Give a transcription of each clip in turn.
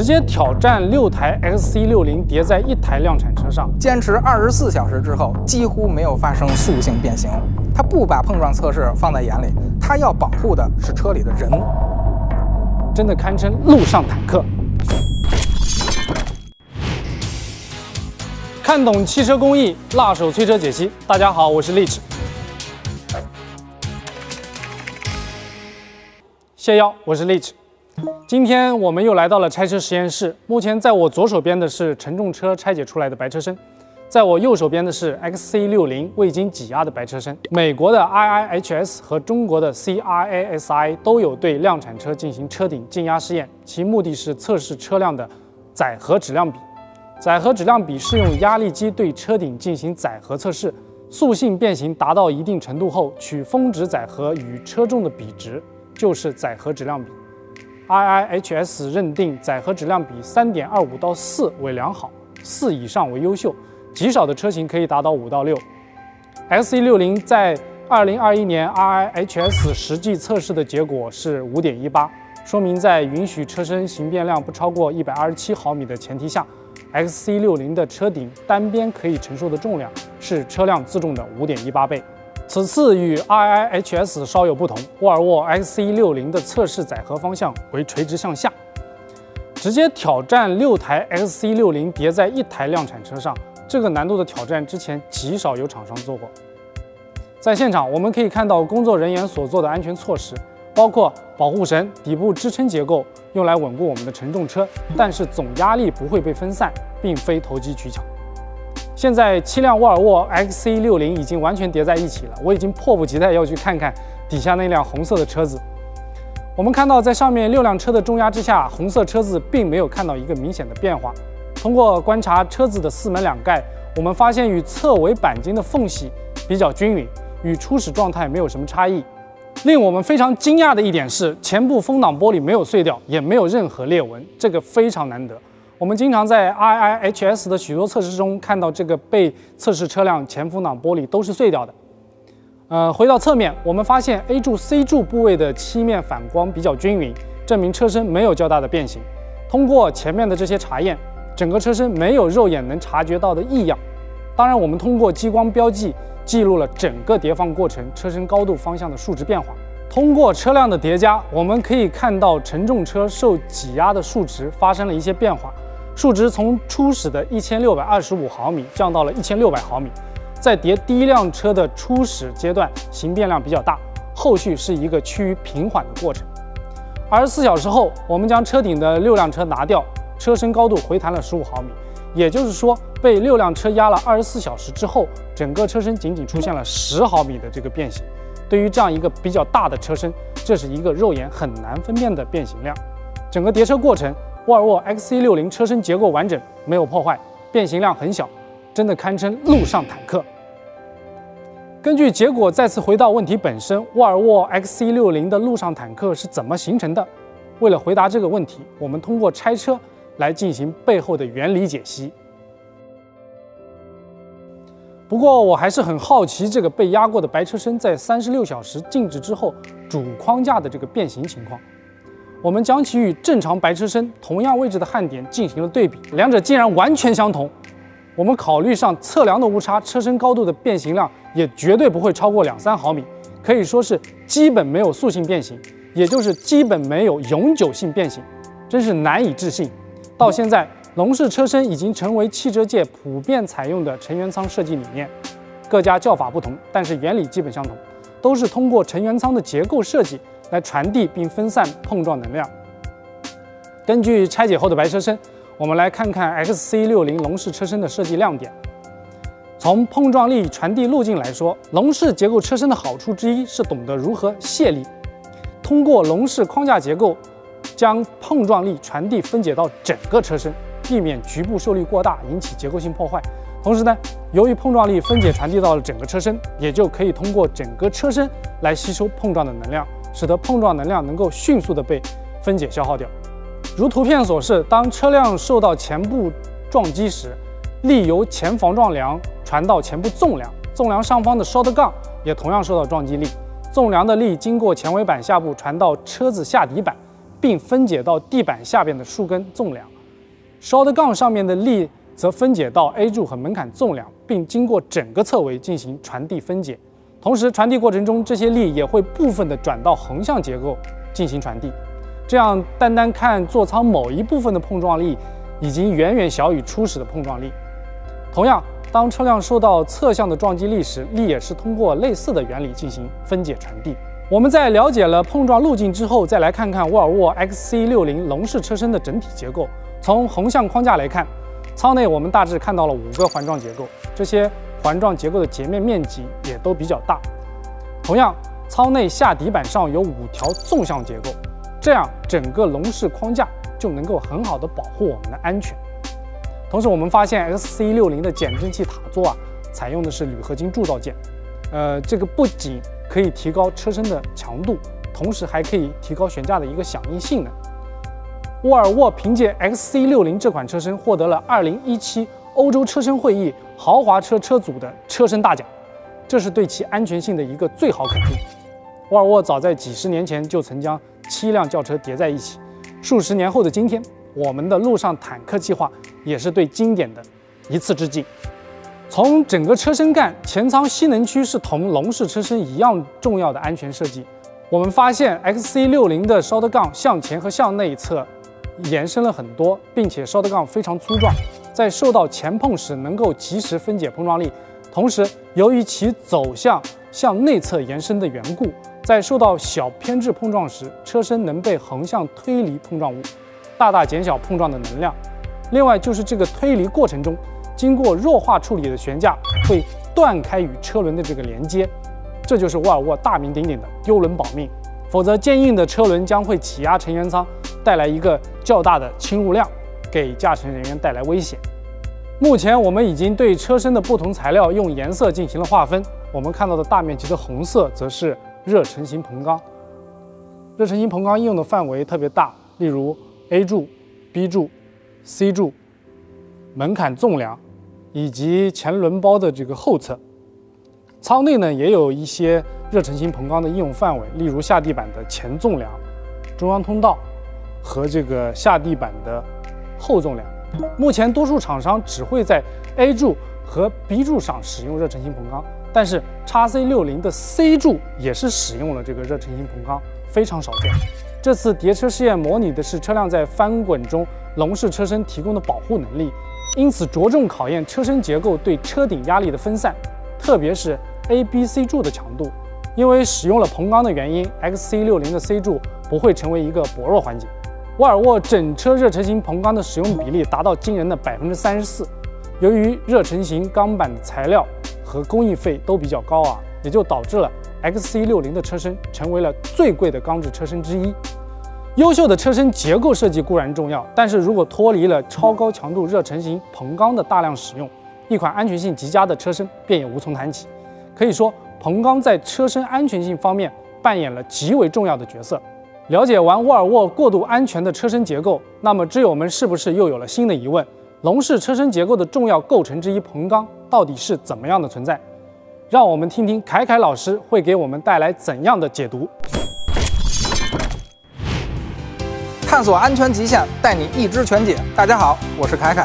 直接挑战6台 XC60叠在一台量产车上，坚持24小时之后，几乎没有发生塑性变形。它不把碰撞测试放在眼里，它要保护的是车里的人，真的堪称路上坦克。看懂汽车工艺，辣手摧车解析。大家好，我是 Leach。谢邀，我是 Leach。今天我们又来到了拆车实验室。目前在我左手边的是乘重车拆解出来的白车身，在我右手边的是 XC60未经挤压的白车身。美国的 IIHS 和中国的 CRASI 都有对量产车进行车顶静压试验，其目的是测试车辆的载荷质量比。载荷质量比是用压力机对车顶进行载荷测试，塑性变形达到一定程度后，取峰值载荷与车重的比值，就是载荷质量比。IIHS 认定载荷质量比 3.25 到4为良好，4以上为优秀，极少的车型可以达到5到6。XC60 在2021年 IIHS 实际测试的结果是 5.18， 说明在允许车身形变量不超过127毫米的前提下， XC60 的车顶单边可以承受的重量是车辆自重的 5.18 倍。此次与 IIHS 稍有不同，沃尔沃 XC60 的测试载荷方向为垂直向下，直接挑战6台 XC60叠在一台量产车上。这个难度的挑战之前极少有厂商做过。在现场我们可以看到工作人员所做的安全措施，包括保护绳、底部支撑结构，用来稳固我们的承重车，但是总压力不会被分散，并非投机取巧。现在7辆沃尔沃 XC60 已经完全叠在一起了，我已经迫不及待要去看看底下那辆红色的车子。我们看到在上面6辆车的重压之下，红色车子并没有看到一个明显的变化。通过观察车子的4门2盖，我们发现与侧尾钣金的缝隙比较均匀，与初始状态没有什么差异。令我们非常惊讶的一点是，前部风挡玻璃没有碎掉，也没有任何裂纹，这个非常难得。我们经常在 IIHS 的许多测试中看到这个被测试车辆前风挡玻璃都是碎掉的。回到侧面，我们发现 A 柱、C 柱部位的漆面反光比较均匀，证明车身没有较大的变形。通过前面的这些查验，整个车身没有肉眼能察觉到的异样。当然，我们通过激光标记记录了整个叠放过程车身高度方向的数值变化。通过车辆的叠加，我们可以看到乘重车受挤压的数值发生了一些变化。数值从初始的1625毫米降到了1600毫米，在叠第一辆车的初始阶段形变量比较大，后续是一个趋于平缓的过程。24小时后，我们将车顶的6辆车拿掉，车身高度回弹了15毫米，也就是说被6辆车压了24小时之后，整个车身仅仅出现了10毫米的这个变形。对于这样一个比较大的车身，这是一个肉眼很难分辨的变形量。整个叠车过程，沃尔沃 XC60 车身结构完整，没有破坏，变形量很小，真的堪称路上坦克。根据结果再次回到问题本身，沃尔沃 XC60 的路上坦克是怎么形成的？为了回答这个问题，我们通过拆车来进行背后的原理解析。不过我还是很好奇这个被压过的白车身在36小时静止之后主框架的这个变形情况。我们将其与正常白车身同样位置的焊点进行了对比，两者竟然完全相同。我们考虑上测量的误差，车身高度的变形量也绝对不会超过2-3毫米，可以说是基本没有塑性变形，也就是基本没有永久性变形，真是难以置信。到现在，笼式车身已经成为汽车界普遍采用的成员舱设计理念，各家叫法不同，但是原理基本相同，都是通过成员舱的结构设计来传递并分散碰撞能量。根据拆解后的白车身，我们来看看 XC60 笼式车身的设计亮点。从碰撞力传递路径来说，笼式结构车身的好处之一是懂得如何卸力，通过笼式框架结构将碰撞力传递分解到整个车身，避免局部受力过大引起结构性破坏。同时呢，由于碰撞力分解传递到了整个车身，也就可以通过整个车身来吸收碰撞的能量，使得碰撞能量能够迅速的被分解消耗掉。如图片所示，当车辆受到前部撞击时，力由前防撞梁传到前部纵梁，纵梁上方的烧的杠也同样受到撞击力，纵梁的力经过前尾板下部传到车子下底板，并分解到地板下边的数根纵梁。烧的杠上面的力则分解到 A 柱和门槛纵梁，并经过整个侧围进行传递分解。同时，传递过程中这些力也会部分的转到横向结构进行传递。这样，单单看座舱某一部分的碰撞力，已经远远小于初始的碰撞力。同样，当车辆受到侧向的撞击力时，力也是通过类似的原理进行分解传递。我们在了解了碰撞路径之后，再来看看沃尔沃 XC60 笼式车身的整体结构。从横向框架来看，舱内我们大致看到了5个环状结构，这些环状结构的截面面积也都比较大。同样，舱内下底板上有5条纵向结构，这样整个笼式框架就能够很好的保护我们的安全。同时，我们发现 XC60 的减震器塔座采用的是铝合金铸造件，这个不仅可以提高车身的强度，同时还可以提高悬架的一个响应性能。沃尔沃凭借 XC60 这款车身获得了2017欧洲车身会议豪华车车组的车身大奖，这是对其安全性的一个最好肯定。沃尔沃早在几十年前就曾将7辆轿车叠在一起，数十年后的今天，我们的陆上坦克计划也是对经典的一次致敬。从整个车身干，前舱吸能区是同笼式车身一样重要的安全设计。我们发现 XC60 的烧的杠向前和向内侧延伸了很多，并且烧的杠非常粗壮，在受到前碰时能够及时分解碰撞力。同时，由于其走向向内侧延伸的缘故，在受到小偏置碰撞时，车身能被横向推离碰撞物，大大减小碰撞的能量。另外，就是这个推离过程中，经过弱化处理的悬架会断开与车轮的这个连接，这就是沃尔沃大名鼎鼎的丢轮保命。否则，坚硬的车轮将会挤压成员舱，带来一个较大的侵入量，给驾乘人员带来危险。目前我们已经对车身的不同材料用颜色进行了划分。我们看到的大面积的红色则是热成型硼钢。热成型硼钢应用的范围特别大，例如 A 柱、B 柱、C 柱、门槛纵梁以及前轮包的这个后侧。舱内呢也有一些热成型硼钢的应用范围，例如下地板的前纵梁、中央通道和这个下地板的后纵梁。目前多数厂商只会在 A 柱和 B 柱上使用热成型硼钢，但是 XC60 的 C 柱也是使用了这个热成型硼钢，非常少见。这次叠车试验模拟的是车辆在翻滚中笼式车身提供的保护能力，因此着重考验车身结构对车顶压力的分散，特别是 A、B、C 柱的强度。因为使用了硼钢的原因， XC60 的 C 柱不会成为一个薄弱环节。沃尔沃整车热成型硼钢的使用比例达到惊人的34%。由于热成型钢板的材料和工艺费都比较高也就导致了 XC60 的车身成为了最贵的钢制车身之一。优秀的车身结构设计固然重要，但是如果脱离了超高强度热成型硼钢的大量使用，一款安全性极佳的车身便也无从谈起。可以说，硼钢在车身安全性方面扮演了极为重要的角色。了解完沃尔沃过度安全的车身结构，那么知友们是不是又有了新的疑问？笼式车身结构的重要构成之一硼钢到底是怎么样的存在？让我们听听凯凯老师会给我们带来怎样的解读。探索安全极限，带你一知全解。大家好，我是凯凯。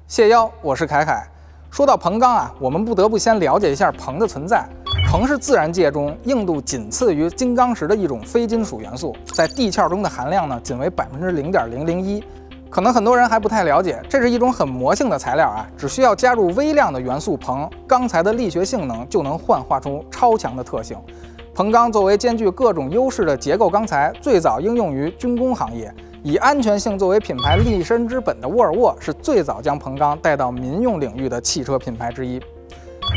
谢邀，我是凯凯。说到硼钢我们不得不先了解一下硼的存在。硼是自然界中硬度仅次于金刚石的一种非金属元素，在地壳中的含量呢仅为0.001%。可能很多人还不太了解，这是一种很魔性的材料只需要加入微量的元素硼，钢材的力学性能就能幻化出超强的特性。硼钢作为兼具各种优势的结构钢材，最早应用于军工行业。以安全性作为品牌立身之本的沃尔沃是最早将硼钢带到民用领域的汽车品牌之一。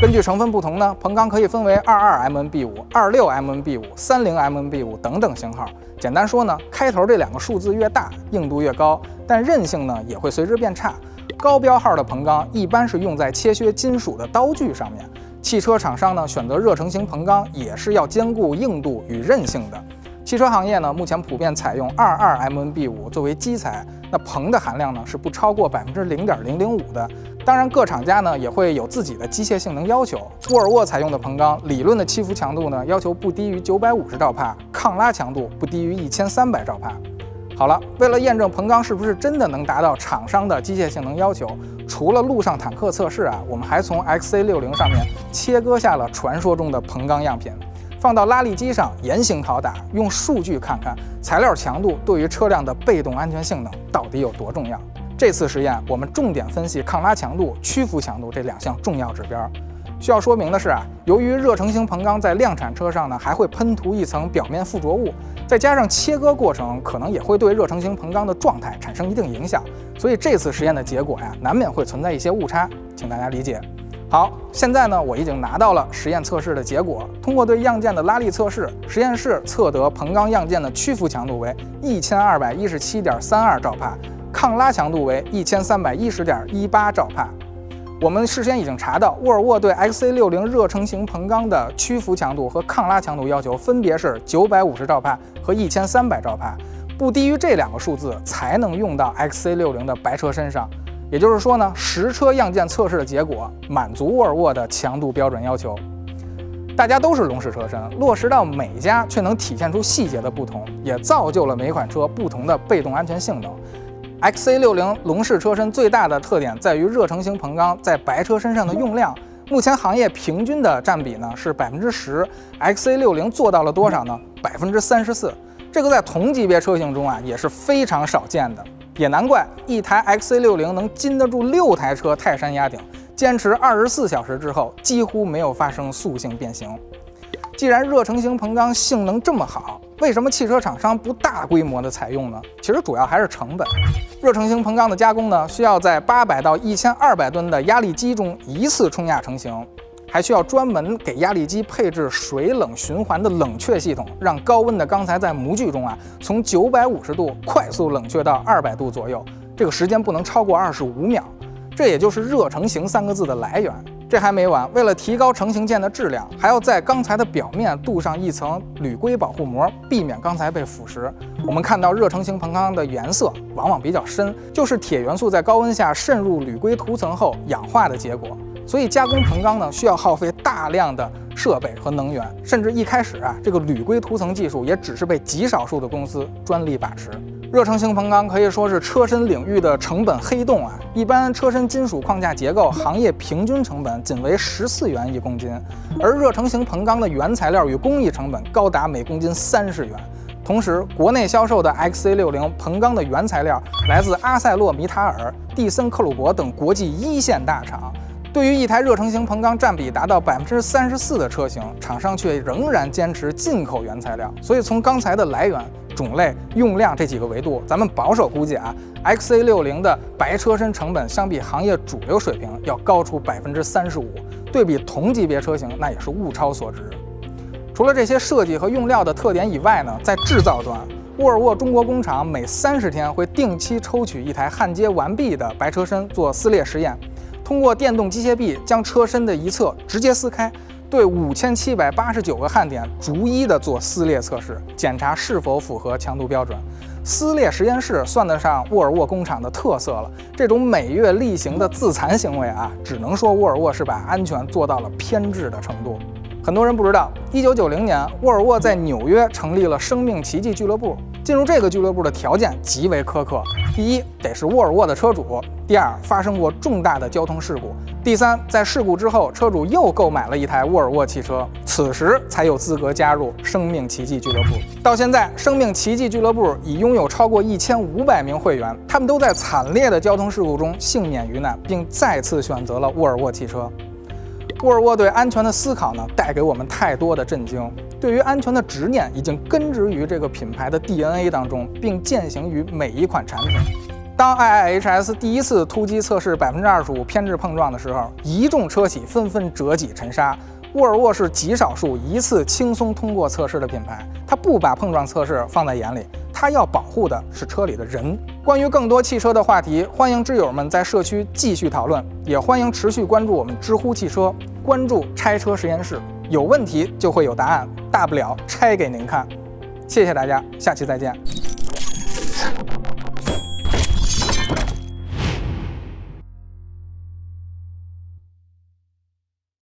根据成分不同呢，硼钢可以分为22mmB5、26mmB5、30mmB5等等型号。简单说呢，开头这2个数字越大，硬度越高，但韧性呢也会随之变差。高标号的硼钢一般是用在切削金属的刀具上面。汽车厂商呢选择热成型硼钢也是要兼顾硬度与韧性的。汽车行业呢目前普遍采用22mmB5作为基材，那硼的含量呢是不超过0.005%的。当然，各厂家呢也会有自己的机械性能要求。沃尔沃采用的硼钢理论的起伏强度呢要求不低于950兆帕，抗拉强度不低于1300兆帕。好了，为了验证硼钢是不是真的能达到厂商的机械性能要求，除了陆上坦克测试啊，我们还从 XC60上面切割下了传说中的硼钢样品，放到拉力机上严刑拷打，用数据看看材料强度对于车辆的被动安全性能到底有多重要。这次实验我们重点分析抗拉强度、屈服强度这2项重要指标。需要说明的是啊，由于热成型硼钢在量产车上呢还会喷涂一层表面附着物，再加上切割过程可能也会对热成型硼钢的状态产生一定影响，所以这次实验的结果呀，难免会存在一些误差，请大家理解。好，现在呢我已经拿到了实验测试的结果，通过对样件的拉力测试，实验室测得硼钢样件的屈服强度为1217.32兆帕，抗拉强度为1310.18兆帕。我们事先已经查到，沃尔沃对 XC60 热成型硼钢的屈服强度和抗拉强度要求分别是950兆帕和1300兆帕，不低于这2个数字才能用到 XC60 的白车身上。也就是说呢，实车样件测试的结果满足沃尔沃的强度标准要求。大家都是笼式车身，落实到每家却能体现出细节的不同，也造就了每款车不同的被动安全性能。XC60 笼式车身最大的特点在于热成型硼钢在白车身上的用量，目前行业平均的占比呢是10%， XC60 做到了多少呢？34%。这个在同级别车型中啊也是非常少见的，也难怪一台 XC60 能禁得住6台车泰山压顶，坚持24小时之后几乎没有发生塑性变形。既然热成型硼钢性能这么好，为什么汽车厂商不大规模的采用呢？其实主要还是成本。热成型硼钢的加工呢，需要在800到1200吨的压力机中一次冲压成型，还需要专门给压力机配置水冷循环的冷却系统，让高温的钢材在模具中啊从950度快速冷却到200度左右，这个时间不能超过25秒。这也就是热成型3个字的来源。这还没完，为了提高成型件的质量，还要在钢材的表面镀上一层铝硅保护膜，避免钢材被腐蚀。我们看到热成型硼钢的颜色往往比较深，就是铁元素在高温下渗入铝硅涂层后氧化的结果。所以加工硼钢呢，需要耗费大量的设备和能源，甚至一开始啊，这个铝硅涂层技术也只是被极少数的公司专利把持。热成型硼钢可以说是车身领域的成本黑洞啊！一般车身金属框架结构行业平均成本仅为14元1公斤，而热成型硼钢的原材料与工艺成本高达每公斤30元。同时，国内销售的 XC60 硼钢的原材料来自阿塞洛米塔尔、蒂森克虏伯等国际一线大厂。对于一台热成型硼钢占比达到34%的车型，厂商却仍然坚持进口原材料。所以从钢材的来源、种类、用量这几个维度，咱们保守估计啊 ，XC60 的白车身成本相比行业主流水平要高出35%，对比同级别车型那也是物超所值。除了这些设计和用料的特点以外呢，在制造端，沃尔沃中国工厂每30天会定期抽取一台焊接完毕的白车身做撕裂实验。通过电动机械臂将车身的一侧直接撕开，对5789个焊点逐一的做撕裂测试，检查是否符合强度标准。撕裂实验室算得上沃尔沃工厂的特色了。这种每月例行的自残行为啊，只能说沃尔沃是把安全做到了偏执的程度。很多人不知道，1990年，沃尔沃在纽约成立了生命奇迹俱乐部。进入这个俱乐部的条件极为苛刻：第一，得是沃尔沃的车主；第二，发生过重大的交通事故；第三，在事故之后，车主又购买了一台沃尔沃汽车，此时才有资格加入生命奇迹俱乐部。到现在，生命奇迹俱乐部已拥有超过1500名会员，他们都在惨烈的交通事故中幸免于难，并再次选择了沃尔沃汽车。沃尔沃对安全的思考呢，带给我们太多的震惊。对于安全的执念已经根植于这个品牌的 DNA 当中，并践行于每一款产品。当 IIHS 第一次突击测试25%偏置碰撞的时候，一众车企纷纷折戟沉沙。沃尔沃是极少数一次轻松通过测试的品牌，它不把碰撞测试放在眼里，它要保护的是车里的人。关于更多汽车的话题，欢迎知友们在社区继续讨论，也欢迎持续关注我们知乎汽车，关注拆车实验室，有问题就会有答案，大不了拆给您看。谢谢大家，下期再见。